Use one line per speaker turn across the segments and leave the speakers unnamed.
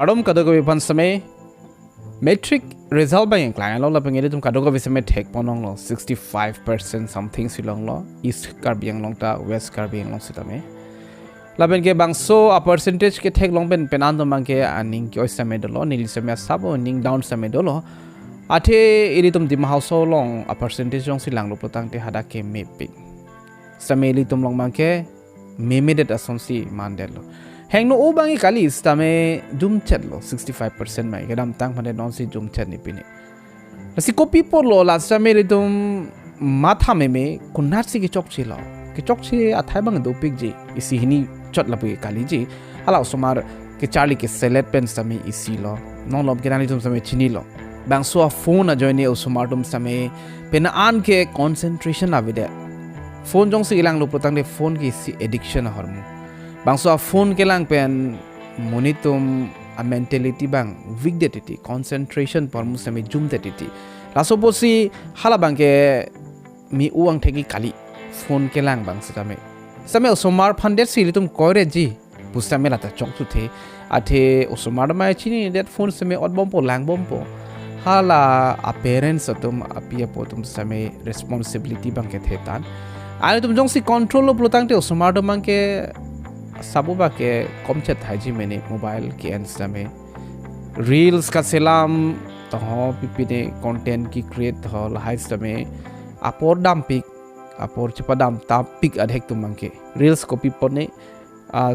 Adom kadogo bi pan same metric result ba yang klang lo la pengedi tum kadogo bi same tek ponong lo 65% something silong lo East Karbi Anglong ta West Karbi Anglong sitame laben ke bangso a percentage ke tek long ben penan to mang ke aning kyo same dolo nil same sabo ning down same dolo ate iri tum dim house long a percentage jong silang lo potang te hada ke mepi same li tum long mang ke meme det asonsi mandelo hang no ubangi kali istame Jumchet lo 65% mai kadam tang phane non si Jumchet ni pini si copy por lo la same ri tum matha meme kunat si Kechokche lo Kechokche athai bang do pik ji isi hini chot la pu kali ji hala somar ke charlie ke select pen same isi lo non lob kenani tum same chini lo bang so phone a join e somar tum same pen an ke concentration avide phone jong si ilang lo protang de phone ki si addiction hormu bangso phone ke lang pen monitum a mentality bang vigidity concentration por mu same jumtetiti la sobosi hala bang ke mi uang thegi kali phone ke lang bang same osomar phandet si tum koire ji pusame la ta chok chu the athe osomar mai chini that phone same ot bom po lang bom po hala a parents tum apia potum same responsibility bang ke thetan ai tum jong si control lo plotang te osomar do mang ke sabu ba ke komchet haji mene mobile ke ansame reels ka selam to ho pipine content ki create ho hai same apor dam pic apor chipadam ta pic adhek tum mangke reels copy pone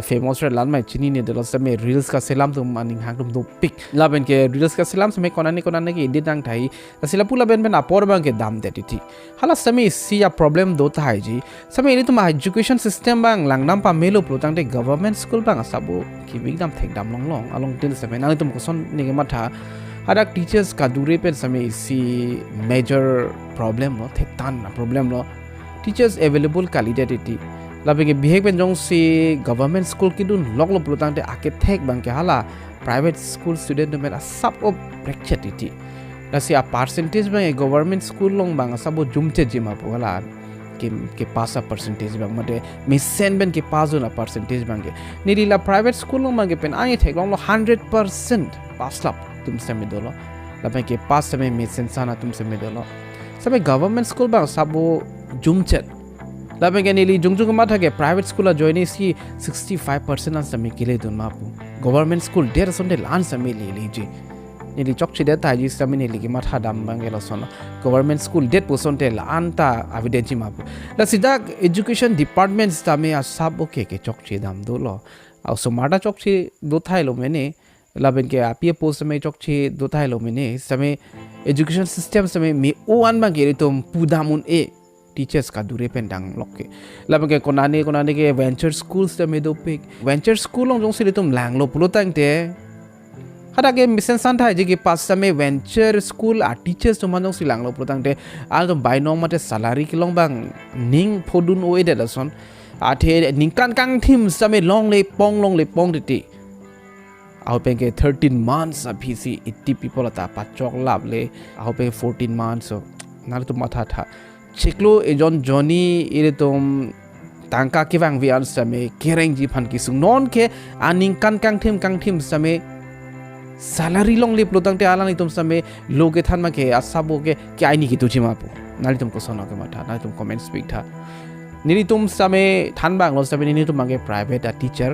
famous re lan mai chini ne delo same reels ka selam tum maning hang tum do pic laben ke reels ka selam same konani ke edit dang thai asila pula ben ben apor bang ke dam detiti hala same si a problem do ta hai ji same ini tum education system bang langnam pa melo plotang de government school bang sabu ki big dam thek dam long long along til same nang tum koson ni matha adak teachers ka dure pen same si major problem no thek tan problem no teachers available quality labenge bihek ben jong si government school ki dun lok lo plotang te ake thek bang ke hala private school student me a sub of practicity la si a percentage bang government school long bang sabo Jumchet jima po hala ke pasa percentage bang mate misen ben ke paso na percentage bang ke niri la private school long bang ke pen ai thek long lo 100% pass lap tum se me dolo labenge ke pass se me misen sana tum se me dolo sabe government school bang sabo Jumchet labenge nili jungjung ma thake private school a join si 65% an sami kile dun ma pu government school der sonde lan sami li ji nili chokchi de ta ji sami nili ki ma tha dam bangela son government school det posonte lan ta evidence ma pu la sida education department same a sab okay ke chokchi dam do lo au so mata chokchi do thai lo mene labenge apie post me chokchi do thai lo mene same education system same mi o an bangeri tum pudamun e teachers ka dure pen dang lokke labenge konane ke venture schools te me do pick venture school long jong si tum lang lo pulo tang te hada ke mission san thai ji ke pas same venture school a teachers to manong si lang lo pulo tang te al to bai nong mate salary ki long bang ning phodun o ede la son a the ning kan kang thim same long le pong ti aho pen ke 13 months a pc 80 people ata pa chok lab le aho pen 14 months so nal to matha tha chiklo ejon Johnny ire tum tangka ki wang wian same kereng ji phan ki sung non ke aning kan kang thim same salary long le plotang te alani tum same loge than ma ke asabo ke ai ni ki tu chima pu nali tum ko sono ke matha nali tum comment speak tha nili tum same than bang lo same ni tum mange private a teacher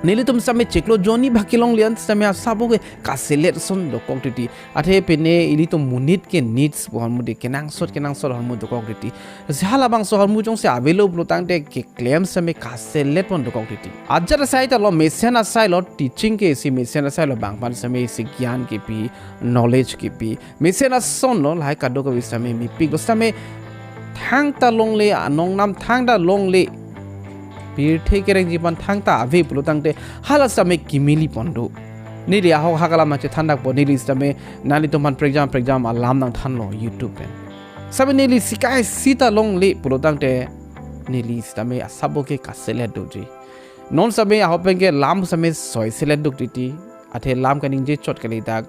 nili tum same cheklo Johnny bhakilong lian same asabo ke ka selection do quantity athe pene ili tum munit ke needs bon mu de kenang sot hormu do quantity hala bang so hormu jong se available tang te ke claim same ka select pon do quantity ajar sai ta lo mission asai lo teaching ke si mission asai lo bang pan same si gyan ke pi knowledge ke pi mission ason lo lai ka do ko same mi pi lo same thang ta long le anong nam thang da long le pir thekereng jiban thangta ave plotangte hala same kimili pondo nili aho hakala ma che thandak po nili same nali to man exam alam nang thanlo YouTube pen sabe nili sikai sita long le plotangte nili same asabo ke kasele doji non same aho pen ke lam same soi select dok titi athe lam kaning je chot kali dak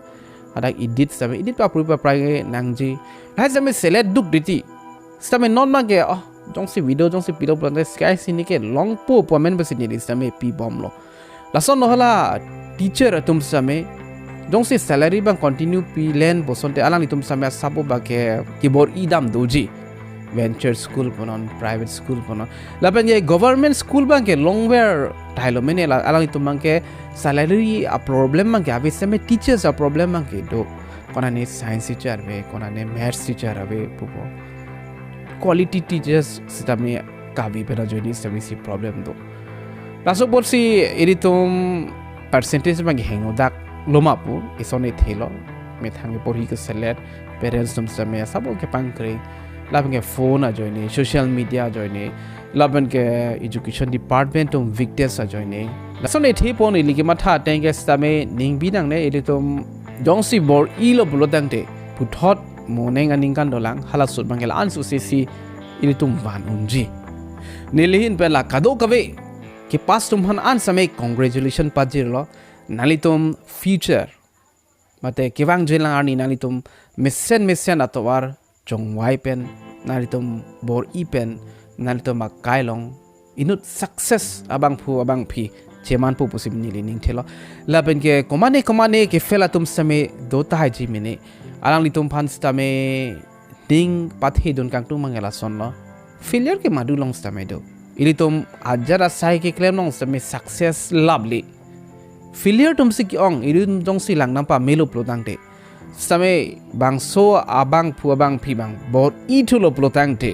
adak edit pa pru pa prai nangji lai same select dok titi same non ma ke jong si video jong si pilo plante sky sini ke long po men besi ni same pi bom lo la son no hala teacher atum same dong si salary bang continue pi len bosonte alang itum same sabo ba ke keyboard idam doji venture school ponon private school ponon laban ye government school bang ke longwear thailo mene alang itum bang ke salary a problem bang ke ave same teachers a problem bang ke do kona ne science teacher be kona ne maths teacher ave pupo quality teachers sitame kabi pera joini service problem do laso bolsi iritum percentage bang hengo dak lomapu isone thelo methange pori ke select parents tum same sabo ke pangkre laban ke phone a joine social media joine laban ke education department tum victors a joine lasone the pon ni ke matha tang ke same ning binang ne iritum jongsi bor ilo bulodang te puthot moneng aning kan dolang halasut bangela ansu sisi iritum van unji nilihin pela kado kave ke pas tum han an same congratulation pajirlo nalitum future mate kewang jelang ani nalitum mission atowar jongwai pen nalitum bor ipen nalitum makailong inut success abang phi cheman pu posim nili ning thelo laben ke komane ke fela tum same do ta ji mine alang litum phan stame ding pathe don kang tung mangela sonlo failure ke madu long stame do ilitum ajara sai ke claim long stame success lovely failure tum si ong irin jong si lang nampa melo plotang te stame bangso abang phu abang phi bang bor i thulo plotang te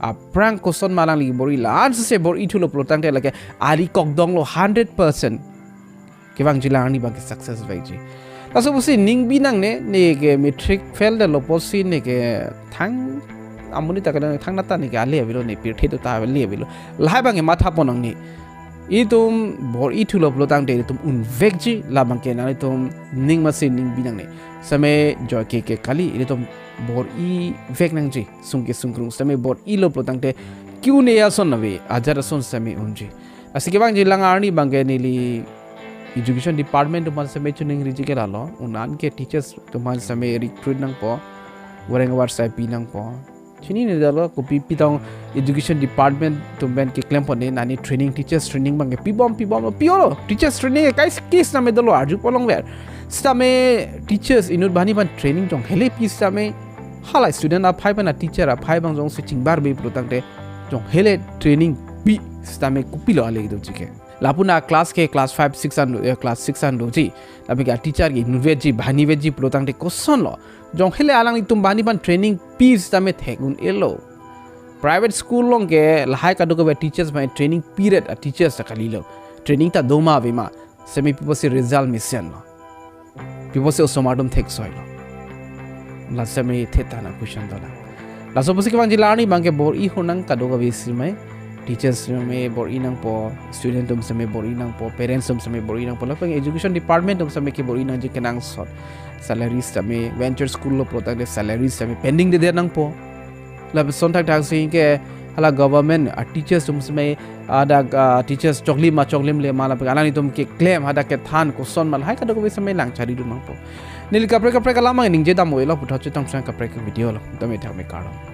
a prank koson malang li bori lan se bor i thulo plotang te lake ari kok dong lo 100% ke bang jilang ni bang success vai ji laso busi ning binang ne ke metric fail de lo posi ne ke thang amuni ta ka thang na ta ne ke ale bilo ne pir the to ta le bilo lai bang ma tha ponang ni itum bor i thulo plotang te tum un vekji la bang ke na tum ning ma se ning binang ne same joy ke kali itum bor i vek nang ji sungke sungkrung same bor i lo plotang te kyu ne ya son nawe ajara son same unji asike bang ji langarni bang ke nili education department to man same chuning riji ke lalo unan ke teachers to man same recruit nang po wareng war sai pi nang po chini ne dalo ko pi tong education department to ben ke claim pone nani training teachers training bang pi bom piolo teachers training kai skis na me dalo arju polong ver stame teachers inut bani ban training jong hele pi stame hala student a phai ban teacher a phai bang jong se chingbar be protang te jong hele training pi stame kupilo ale do chike lapuna class 5 6 and class 6 and ji labi ga teacher gi nuveji bhani veji protang te question lo jong hele alang itum bani ban training piece tame thegun elo private school long ke lahai ka dogo teachers by training period a teachers ta kalilo training ta doma vema semi people se result mission lo people se somadum thek soil la semi theta na question dola la so pusi ke bang jilani bang ke bor i honang ka dogo visi mai teachers me bor inang po student tum same bor inang po parents tum same bor inang po la pang education department tum same ke bor inang je kenang sot salaries same venture school lo protect salaries same pending de nang po la son tak thang sing ke hala government teachers tum same ada teachers choklim le mala pang alani tum ke claim hada ke than ko son mal hai ka dogo same lang chari du nang po nil kapre kala mang ning je dam oilo putha che tang sang kapre ke video lo dame thame karo